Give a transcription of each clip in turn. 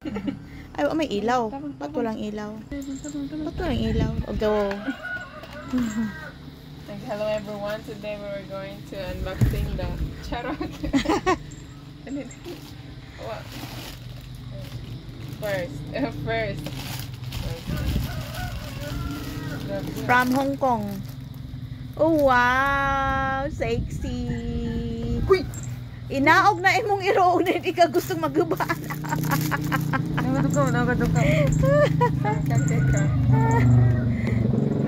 Ay, may ilaw. Ba't walang ilaw? Ba't walang ilaw? O, go. Hello everyone. Today we're going to unboxing the charot. What? First. From Hong Kong. Oh, wow! Sexy! Uy! Inaog na imong iroon na hindi ka gustong magubaan. Nagadukaw.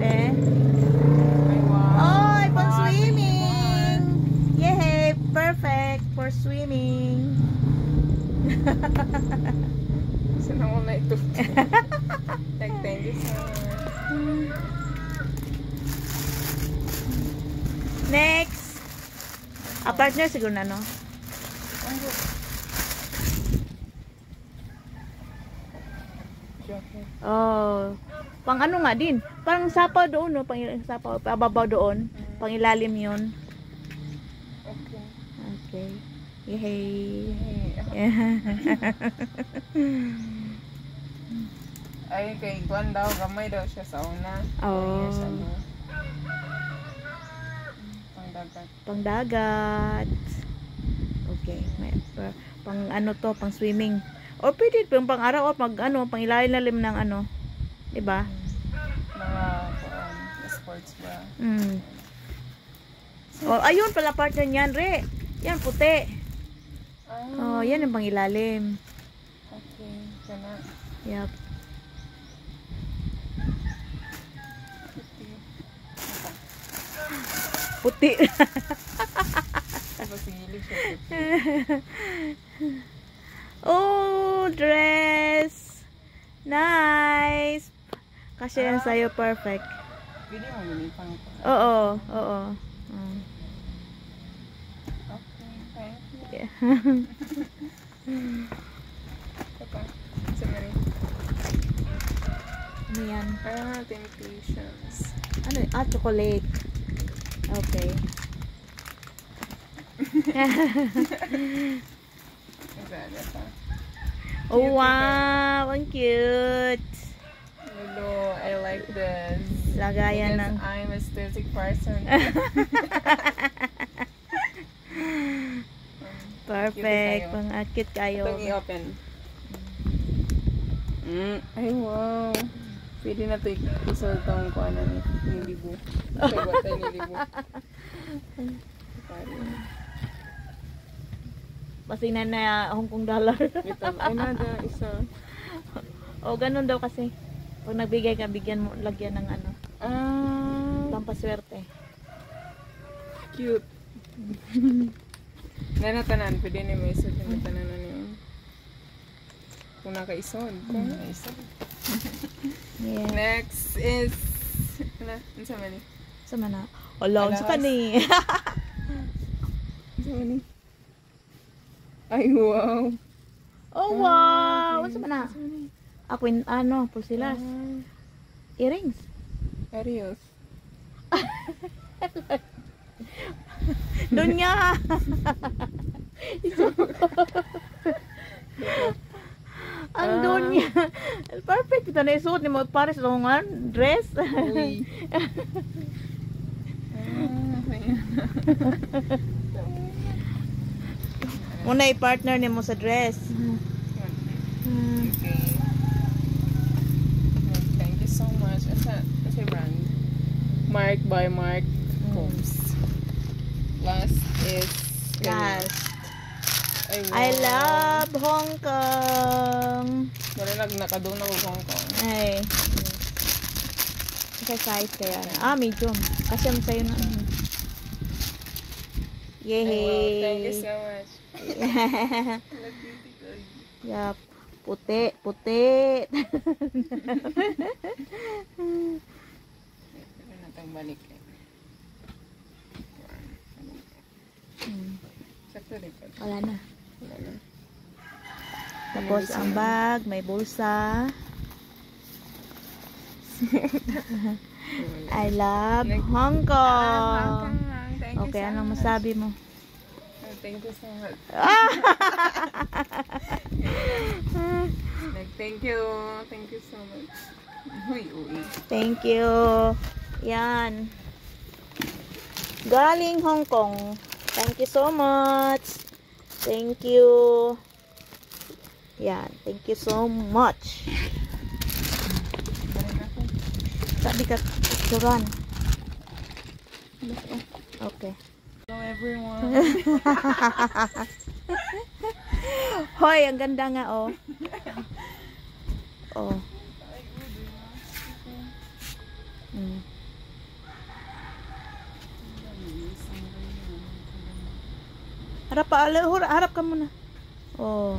Eh? Oy, pang swimming! Yay! Perfect for swimming. Sino mo na ito? Thank you so much. Next! A partner siguro na, no? Oh. Pang ano nga din? Parang sapaw doon, no? Pang sapaw, pababaw doon. Pang ilalim yun. Okay. Yay! Ay, kay Gwan daw, gamay daw siya sa una. Oh. Pangdagat. Pangdagat. Okay. May, pang ano to, pang swimming. O pwede pang araw o pang ano, pang ilalim ng ano. Diba? Mga sports bra. Oh, ayun pala partner niyan, Re. Yan, puti. Oh, yan ang pang ilalim. Okay, kana. Yup. Puti. Tapos hilig siya. Oh, dress. Nice. Kasi yan sa'yo, perfect. Pwede mo lumipang ko. Oo. Okay, thank you. Yeah. Ito. Sorry. Ano yan? Temptations. Ano? Chocolate. Okay. Oh, wow. Ang cute. Hello, I like this. Lagayan Because ng... I'm a aesthetic person. Perfect. Pang-akit kayo. Itong i-open. Ay, wow. Pwede na ito isol itong kuha na ni Libo. Sagot tayo ni Libo. Pasing na Hong Kong dollar. Ito, ay nada, isa. O, ganun daw kasi. Pag nagbigay ka, bigyan mo, lagyan ng ano. Pampaswerte. Cute. Nanatanan, pwede ni mo isod yung tanan na niyo. Kung naka-isod. Kung naka-isod. Yeah. Next is... Ano? Ano sa mani? Sa mana? Hala, sa kani. Sa mani? Ay, wow. Oh, wow. Sa mana? Ako yung, ano, pulsilas. Earrings. Arios. Doon nga. Ang doon niya. Perfect. Ito na isuot ni mo. Pares longan. Dress. Uy. Muna i-partner ni mo sa dress. Okay. Thank you so much. Asa brand? Mark by Mark Combs. Last is... Last. Ay, wow. I love Hong Kong. Marilag nakadun ako Hong Kong. Ay. Kasi size kaya na. Medium. Kasi ang sa'yo na. Yay! Ay, wow. Thank you so much. Yup. Puti. Puti. Ano natang balik eh. Sakto likod. Wala na. Wala na. Tapos ang bag, may bulsa. I love Hong Kong. Thank you Okay, so anong much. masabi mo? Thank you so much. Thank you. Thank you so much. Uy, uy. Thank you. Yan. Galing Hong Kong. Thank you so much. Thank you. Yan. Thank you so much. Sabi ka, picturean. Okay. Hello everyone. Hoy, ang ganda nga, oh. Oh. Harap pa, harap ka muna. Oh.